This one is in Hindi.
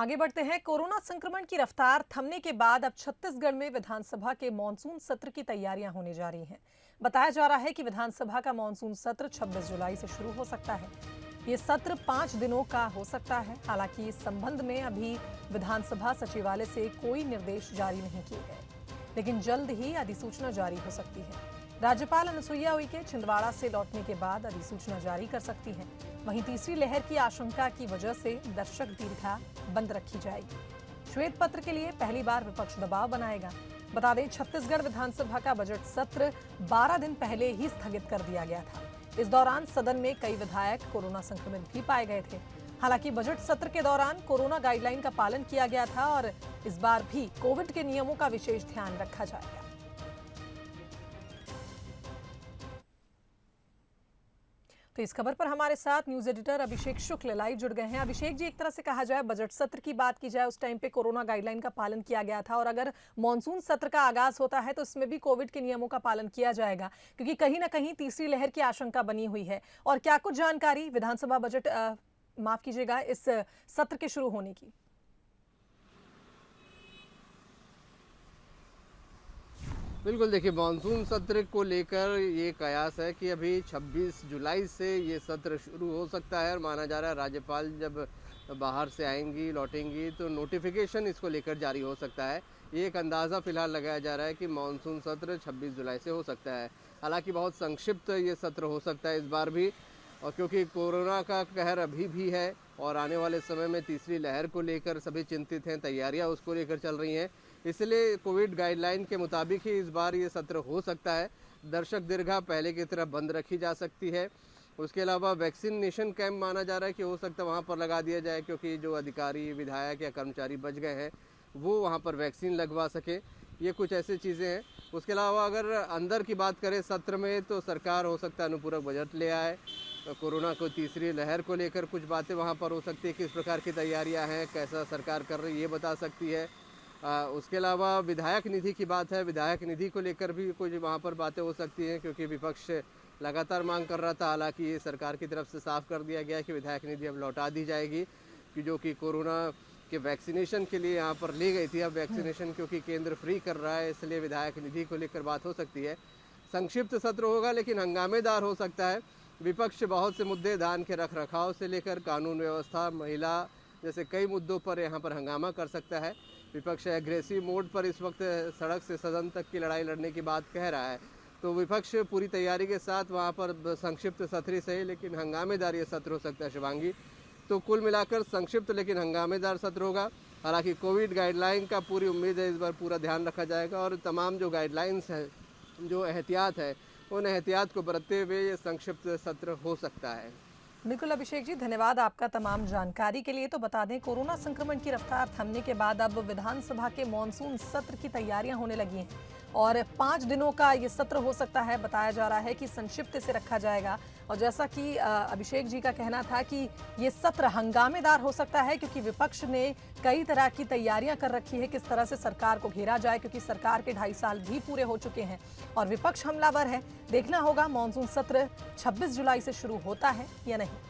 आगे बढ़ते हैं। कोरोना संक्रमण की रफ्तार थमने के बाद अब छत्तीसगढ़ में विधानसभा के मॉनसून सत्र की तैयारियां होने जा रही हैं। बताया जा रहा है कि विधानसभा का मॉनसून सत्र 26 जुलाई से शुरू हो सकता है। ये सत्र 5 दिनों का हो सकता है। हालांकि इस संबंध में अभी विधानसभा सचिवालय से कोई निर्देश जारी नहीं किए गए, लेकिन जल्द ही अधिसूचना जारी हो सकती है। राज्यपाल अनुसुईया उइके छिंदवाड़ा से लौटने के बाद अधिसूचना जारी कर सकती हैं। वहीं तीसरी लहर की आशंका की वजह से दर्शक दीर्घा बंद रखी जाएगी। श्वेत पत्र के लिए पहली बार विपक्ष दबाव बनाएगा। बता दें, छत्तीसगढ़ विधानसभा का बजट सत्र 12 दिन पहले ही स्थगित कर दिया गया था। इस दौरान सदन में कई विधायक कोरोना संक्रमित भी पाए गए थे। हालांकि बजट सत्र के दौरान कोरोना गाइडलाइन का पालन किया गया था और इस बार भी कोविड के नियमों का विशेष ध्यान रखा जाएगा। तो इस खबर पर हमारे साथ न्यूज एडिटर अभिषेक शुक्ल लाइव जुड़ गए हैं। अभिषेक जी, एक तरह से कहा जाए बजट सत्र की बात की जाए, उस टाइम पे कोरोना गाइडलाइन का पालन किया गया था और अगर मॉनसून सत्र का आगाज होता है तो इसमें भी कोविड के नियमों का पालन किया जाएगा, क्योंकि कहीं ना कहीं तीसरी लहर की आशंका बनी हुई है। और क्या कुछ जानकारी विधानसभा बजट माफ कीजिएगा इस सत्र के शुरू होने की? बिल्कुल, देखिए, मानसून सत्र को लेकर ये कयास है कि अभी 26 जुलाई से ये सत्र शुरू हो सकता है और माना जा रहा है राज्यपाल जब बाहर से आएंगी, लौटेंगी तो नोटिफिकेशन इसको लेकर जारी हो सकता है। ये एक अंदाज़ा फिलहाल लगाया जा रहा है कि मानसून सत्र 26 जुलाई से हो सकता है। हालांकि बहुत संक्षिप्त ये सत्र हो सकता है इस बार भी, और क्योंकि कोरोना का कहर अभी भी है और आने वाले समय में तीसरी लहर को लेकर सभी चिंतित हैं, तैयारियां उसको लेकर चल रही हैं, इसलिए कोविड गाइडलाइन के मुताबिक ही इस बार ये सत्र हो सकता है। दर्शक दीर्घा पहले की तरह बंद रखी जा सकती है। उसके अलावा वैक्सीनेशन कैंप माना जा रहा है कि हो सकता है वहाँ पर लगा दिया जाए, क्योंकि जो अधिकारी, विधायक या कर्मचारी बच गए हैं वो वहाँ पर वैक्सीन लगवा सके। ये कुछ ऐसी चीज़ें हैं। उसके अलावा अगर अंदर की बात करें सत्र में, तो सरकार हो सकता है अनुपूरक बजट ले आए। कोरोना को तीसरी लहर को लेकर कुछ बातें वहाँ पर हो सकती है, किस प्रकार की तैयारियाँ हैं, कैसा सरकार कर रही है, ये बता सकती है। उसके अलावा विधायक निधि की बात है, विधायक निधि को लेकर भी कुछ वहाँ पर बातें हो सकती हैं, क्योंकि विपक्ष लगातार मांग कर रहा था। हालांकि ये सरकार की तरफ से साफ कर दिया गया कि विधायक निधि अब लौटा दी जाएगी, कि जो कि कोरोना के वैक्सीनेशन के लिए यहाँ पर ली गई थी। अब वैक्सीनेशन क्योंकि केंद्र फ्री कर रहा है, इसलिए विधायक निधि को लेकर बात हो सकती है। संक्षिप्त सत्र होगा लेकिन हंगामेदार हो सकता है। विपक्ष बहुत से मुद्दे, धान के रख रखाव से लेकर कानून व्यवस्था, महिला जैसे कई मुद्दों पर यहाँ पर हंगामा कर सकता है। विपक्ष एग्रेसिव मोड पर इस वक्त सड़क से सदन तक की लड़ाई लड़ने की बात कह रहा है, तो विपक्ष पूरी तैयारी के साथ वहाँ पर संक्षिप्त सत्र ही सही लेकिन हंगामेदार ये सत्र हो सकता है। शिवांगी, तो कुल मिलाकर संक्षिप्त लेकिन हंगामेदार सत्र होगा। हालांकि कोविड गाइडलाइन का पूरी उम्मीद है इस बार पूरा ध्यान रखा जाएगा और तमाम जो गाइडलाइंस है, जो एहतियात है, उन एहतियात को बरतते हुए ये संक्षिप्त सत्र हो सकता है। बिल्कुल अभिषेक जी, धन्यवाद आपका तमाम जानकारी के लिए। तो बता दें, कोरोना संक्रमण की रफ्तार थमने के बाद अब विधानसभा के मॉनसून सत्र की तैयारियां होने लगी हैं और 5 दिनों का ये सत्र हो सकता है। बताया जा रहा है कि संक्षिप्त से रखा जाएगा और जैसा कि अभिषेक जी का कहना था कि ये सत्र हंगामेदार हो सकता है, क्योंकि विपक्ष ने कई तरह की तैयारियां कर रखी है किस तरह से सरकार को घेरा जाए, क्योंकि सरकार के 2.5 साल भी पूरे हो चुके हैं और विपक्ष हमलावर है। देखना होगा मॉनसून सत्र 26 जुलाई से शुरू होता है या नहीं।